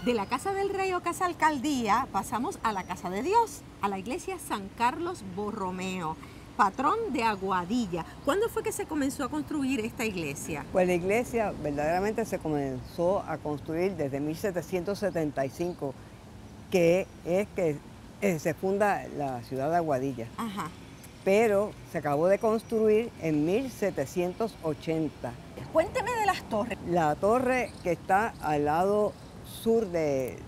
De la Casa del Rey o Casa Alcaldía pasamos a la Casa de Dios, a la iglesia San Carlos Borromeo, patrón de Aguadilla. ¿Cuándo fue que se comenzó a construir esta iglesia? Pues la iglesia verdaderamente se comenzó a construir desde 1775, que es que se funda la ciudad de Aguadilla. Ajá. Pero se acabó de construir en 1780. Cuénteme de las torres. La torre que está al lado sur de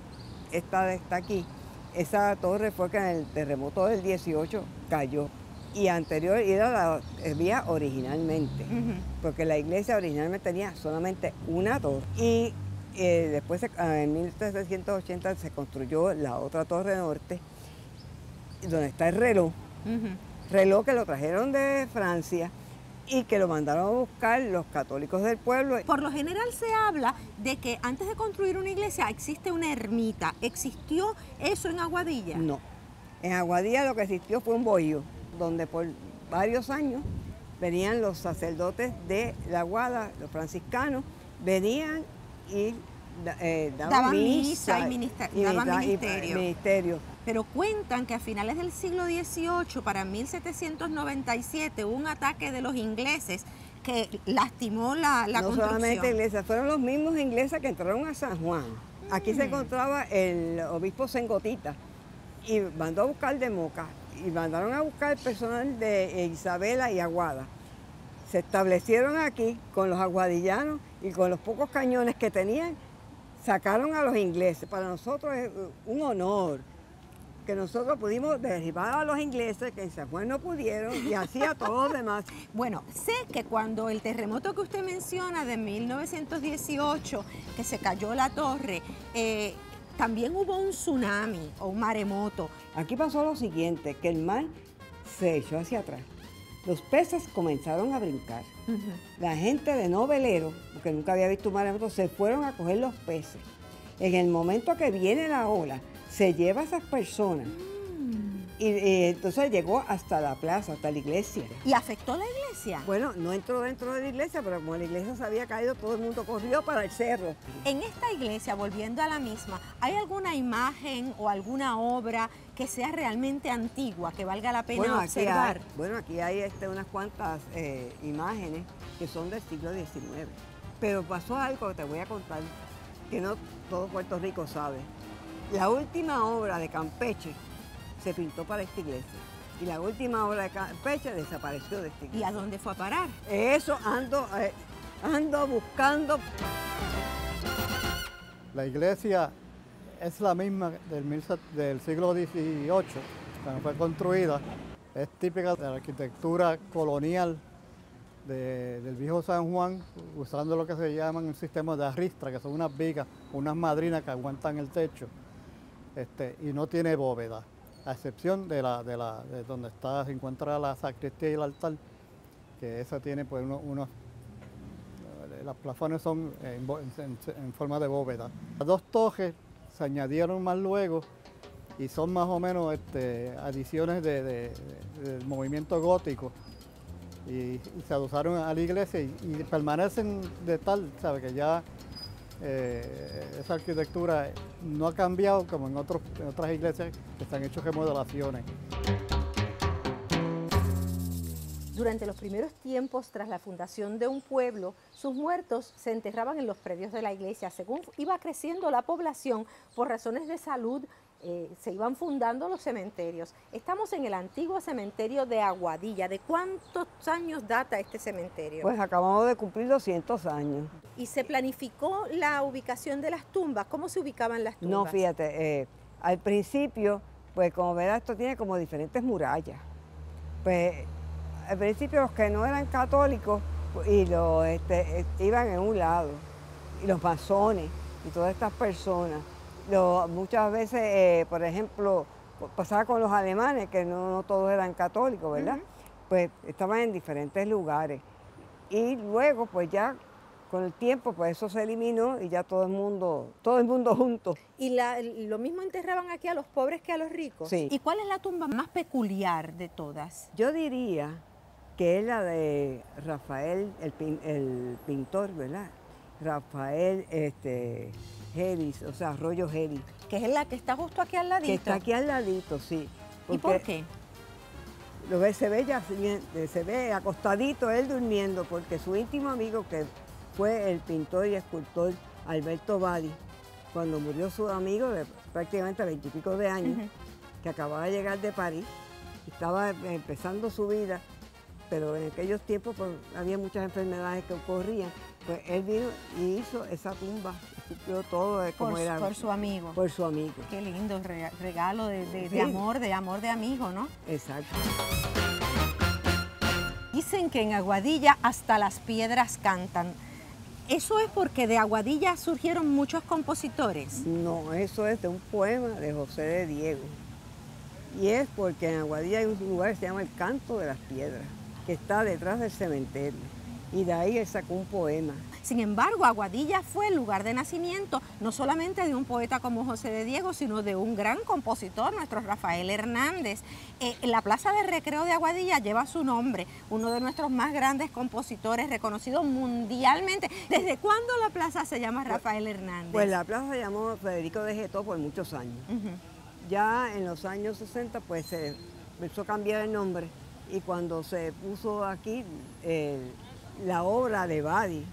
esta aquí, esa torre fue que en el terremoto del 18 cayó. Y anterior era la vía originalmente, porque la iglesia originalmente tenía solamente una torre. Y después en 1780 se construyó la otra torre norte, donde está el reloj. Reloj que lo trajeron de Francia y que lo mandaron a buscar los católicos del pueblo. Por lo general se habla de que antes de construir una iglesia existe una ermita. ¿Existió eso en Aguadilla? No. En Aguadilla lo que existió fue un bohío, donde por varios años venían los sacerdotes de la Aguada, los franciscanos, venían y daban misa y daban ministerio. Pero cuentan que a finales del siglo XVIII, para 1797, hubo un ataque de los ingleses que lastimó la construcción. No solamente ingleses, fueron los mismos ingleses que entraron a San Juan. Aquí se encontraba el obispo Sengotita y mandó a buscar de Moca y mandaron a buscar el personal de Isabela y Aguada. Se establecieron aquí con los aguadillanos y con los pocos cañones que tenían, sacaron a los ingleses. Para nosotros es un honor que nosotros pudimos derribar a los ingleses, que en San Juan no pudieron, y así a todos los demás. Bueno, sé que cuando el terremoto que usted menciona de 1918, que se cayó la torre, también hubo un tsunami o un maremoto. Aquí pasó lo siguiente, que el mar se echó hacia atrás. Los peces comenzaron a brincar. La gente de no velero, porque nunca había visto un maremoto, se fueron a coger los peces. En el momento que viene la ola, se lleva a esas personas y entonces llegó hasta la plaza, hasta la iglesia. ¿Y afectó la iglesia? Bueno, no entró dentro de la iglesia, pero como la iglesia se había caído, todo el mundo corrió para el cerro. En esta iglesia, volviendo a la misma, ¿hay alguna imagen o alguna obra que sea realmente antigua, que valga la pena observar? Aquí hay unas cuantas imágenes que son del siglo XIX. Pero pasó algo que te voy a contar, que no todo Puerto Rico sabe. La última obra de Campeche se pintó para esta iglesia. Y la última obra de Campeche desapareció de esta iglesia. ¿Y a dónde fue a parar? Eso ando buscando. La iglesia es la misma del siglo XVIII, cuando fue construida. Es típica de la arquitectura colonial del viejo San Juan, usando lo que se llaman un sistema de arristra, que son unas vigas, unas madrinas que aguantan el techo. Y no tiene bóveda, a excepción de donde se encuentra la sacristía y el altar, que esa tiene pues las plafones son en forma de bóveda. Las dos torres se añadieron más luego y son más o menos adiciones del movimiento gótico y se adosaron a la iglesia y permanecen de tal, sabe que ya esa arquitectura no ha cambiado como en otras iglesias que se han hecho remodelaciones. Durante los primeros tiempos, tras la fundación de un pueblo, sus muertos se enterraban en los predios de la iglesia. Según iba creciendo la población, por razones de salud, se iban fundando los cementerios. Estamos en el antiguo cementerio de Aguadilla. ¿De cuántos años data este cementerio? Pues acabamos de cumplir 200 años. ¿Y se planificó la ubicación de las tumbas? ¿Cómo se ubicaban las tumbas? No, fíjate, al principio, pues como verás, esto tiene como diferentes murallas. Pues al principio los que no eran católicos iban en un lado, y los masones y todas estas personas. Muchas veces, por ejemplo, pasaba con los alemanes, que no todos eran católicos, ¿verdad? Pues estaban en diferentes lugares. Y luego, pues ya con el tiempo, pues eso se eliminó y ya todo el mundo junto. ¿Y lo mismo enterraban aquí a los pobres que a los ricos? Sí. ¿Y cuál es la tumba más peculiar de todas? Yo diría que es la de Rafael, el pintor, ¿verdad? Rafael, Helis, o sea, Arroyo Helis, Que es la que está justo aquí al ladito. que está aquí al ladito, sí. ¿Y por qué? Lo ve, se ve acostadito él durmiendo, porque su íntimo amigo, que fue el pintor y escultor Alberto Badi, cuando murió su amigo de prácticamente 20 y pico de años, que acababa de llegar de París, estaba empezando su vida, pero en aquellos tiempos pues, había muchas enfermedades que ocurrían, pues él vino y hizo esa tumba, esculpió todo de cómo era. Por su amigo. Por su amigo. Qué lindo regalo Sí. de amor de amigo, ¿no? Exacto. Dicen que en Aguadilla hasta las piedras cantan. ¿Eso es porque de Aguadilla surgieron muchos compositores? No, eso es de un poema de José de Diego. Y es porque en Aguadilla hay un lugar que se llama el Canto de las Piedras, que está detrás del cementerio. Y de ahí él sacó un poema. Sin embargo, Aguadilla fue el lugar de nacimiento no solamente de un poeta como José de Diego, sino de un gran compositor, nuestro Rafael Hernández. La Plaza de Recreo de Aguadilla lleva su nombre, uno de nuestros más grandes compositores, reconocido mundialmente. ¿Desde cuándo la plaza se llama Rafael Hernández? Pues la plaza se llamó Federico de Getó por muchos años. Ya en los años 60 pues se empezó a cambiar el nombre y cuando se puso aquí la obra de Badi,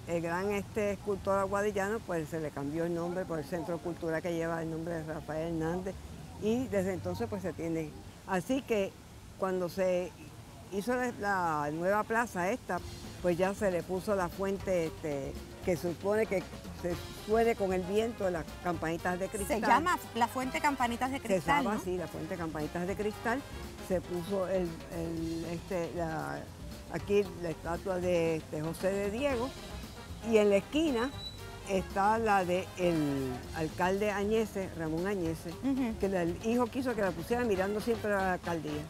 el gran escultor aguadillano, pues se le cambió el nombre por el Centro de Cultura que lleva el nombre de Rafael Hernández y desde entonces pues se tiene. Así que cuando se hizo la nueva plaza esta, pues ya se le puso la fuente que supone que se suene con el viento de las campanitas de cristal. Se llama la Fuente Campanitas de Cristal, se llama ¿no? así, la Fuente Campanitas de Cristal. Se puso aquí la estatua de José de Diego y en la esquina está la del alcalde Añese, Ramón Añese, que el hijo quiso que la pusiera mirando siempre a la alcaldía.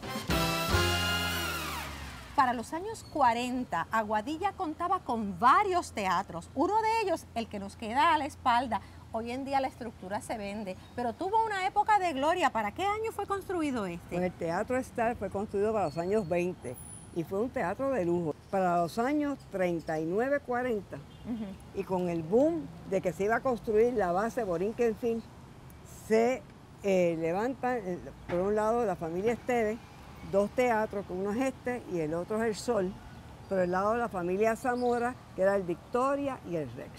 Para los años 40, Aguadilla contaba con varios teatros. Uno de ellos, el que nos queda a la espalda, hoy en día la estructura se vende, pero tuvo una época de gloria. ¿Para qué año fue construido este? Pues el Teatro Star fue construido para los años 20 y fue un teatro de lujo. Para los años 39-40 y con el boom de que se iba a construir la base Borinquen-Fin, se levantan, por un lado, la familia Esteves, dos teatros, que uno es este y el otro es el Sol, por el lado de la familia Zamora, que era el Victoria y el Rex.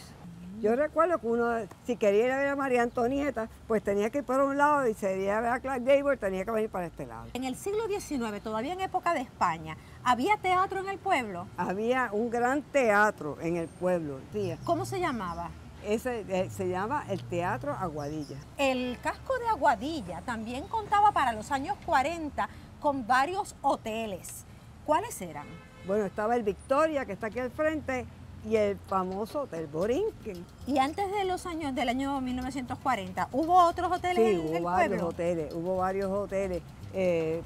Yo recuerdo que uno, si quería ir a ver a María Antonieta, pues tenía que ir por un lado y si quería ver a Clark Gable, tenía que venir para este lado. En el siglo XIX, todavía en época de España, ¿había teatro en el pueblo? Había un gran teatro en el pueblo, tía. ¿Cómo se llamaba? Ese se llama el Teatro Aguadilla. El casco de Aguadilla también contaba para los años 40 con varios hoteles. ¿Cuáles eran? Bueno, estaba el Victoria, que está aquí al frente, y el famoso Hotel Borinquen. Y antes de los años del año 1940, ¿hubo otros hoteles Sí, en el pueblo? hubo varios hoteles.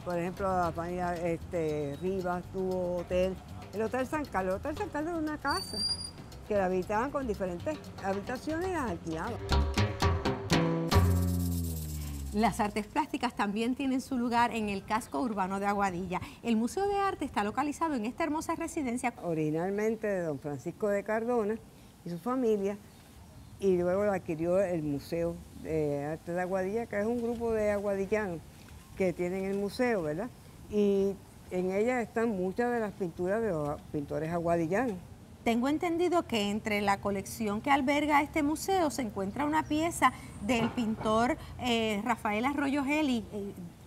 Por ejemplo, la familia Rivas tuvo hotel. El Hotel San Carlos. El Hotel San Carlos era una casa que la habitaban con diferentes habitaciones y las alquilaban. Las artes plásticas también tienen su lugar en el casco urbano de Aguadilla. El Museo de Arte está localizado en esta hermosa residencia. Originalmente de don Francisco de Cardona y su familia, y luego lo adquirió el Museo de Arte de Aguadilla, que es un grupo de aguadillanos que tienen el museo, ¿verdad? Y en ella están muchas de las pinturas de los pintores aguadillanos. Tengo entendido que entre la colección que alberga este museo se encuentra una pieza del pintor Rafael Arroyo Helis,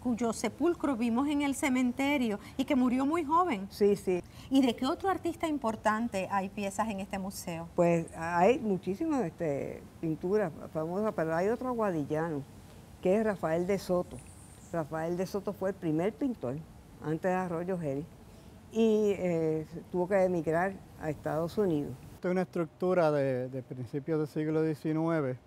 cuyo sepulcro vimos en el cementerio y que murió muy joven. Sí, sí. ¿Y de qué otro artista importante hay piezas en este museo? Pues hay muchísimas pinturas famosas, pero hay otro aguadillano, que es Rafael de Soto. Rafael de Soto fue el primer pintor, antes de Arroyo Helis, y tuvo que emigrar a Estados Unidos. Esta es una estructura de principios del siglo XIX,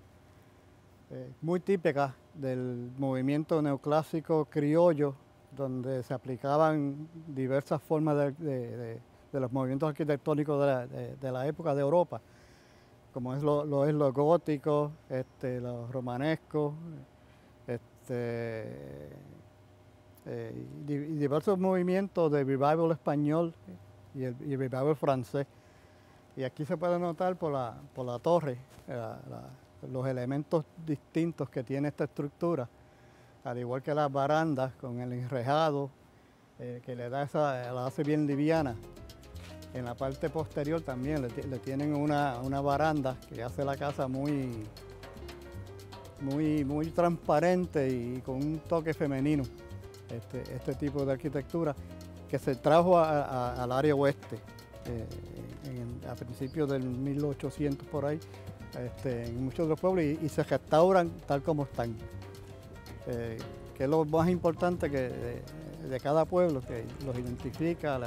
muy típica del movimiento neoclásico criollo, donde se aplicaban diversas formas de los movimientos arquitectónicos de la época de Europa, como es lo gótico, los romanescos, y diversos movimientos de revival español y el revival francés. Y aquí se puede notar por la torre, los elementos distintos que tiene esta estructura, al igual que las barandas con el enrejado, que la hace bien liviana. En la parte posterior también le tienen una baranda que hace la casa muy transparente y con un toque femenino. Este tipo de arquitectura que se trajo al área oeste a principios del 1800 por ahí, en muchos de los pueblos y se restauran tal como están. Que es lo más importante de cada pueblo, que los identifica,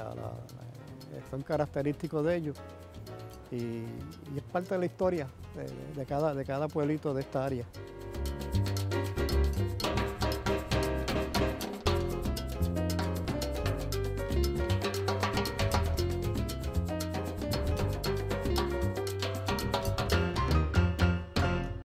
son característicos de ellos y es parte de la historia de cada pueblito de esta área.